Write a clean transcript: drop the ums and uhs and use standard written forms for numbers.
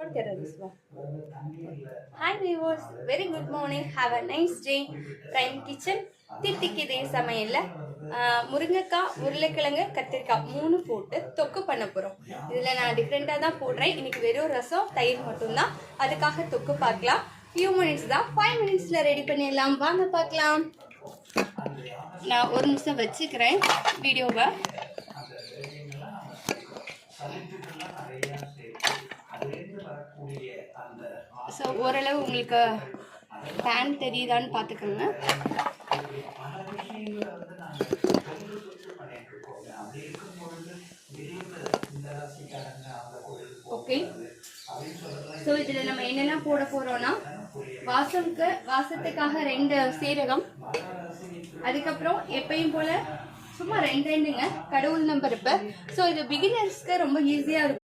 Look at this one. Hi viewers, very good morning. Have a nice day. Prime Kitchen. தித்திக்கு இதே சமையல்ல முருங்கைக்காய் உருளைக்கிழங்கு கத்திரிக்காய் 3 போட்டு தொக்கு பண்ண போகிறோம். இதில் நான் டிஃப்ரெண்ட்டாக தான் போடுறேன். இன்னைக்கு வெறும் ரசம் தயிர் மட்டும்தான். அதுக்காக தொக்கு பார்க்கலாம். ஃபியூ மினிட்ஸ் தான், 5 மினிட்ஸில் ரெடி பண்ணிடலாம். வாங்க பார்க்கலாம். நான் 1 நிமிஷம் வச்சுக்கிறேன் வீடியோவை. ஸோ ஓரளவு உங்களுக்கு பேன் தெரியுதான்னு பார்த்துக்கோங்க. ஓகே, ஸோ இதில் நம்ம என்னென்ன போட போகிறோன்னா வாசத்துக்காக 2 சீரகம், அதுக்கப்புறம் எப்பயும் போல் சும்மா 2 கடுகு உளுந்தம் பருப்பு. ஸோ இது பிகினர்ஸ்க்கு ரொம்ப ஈஸியாக இருக்கும்.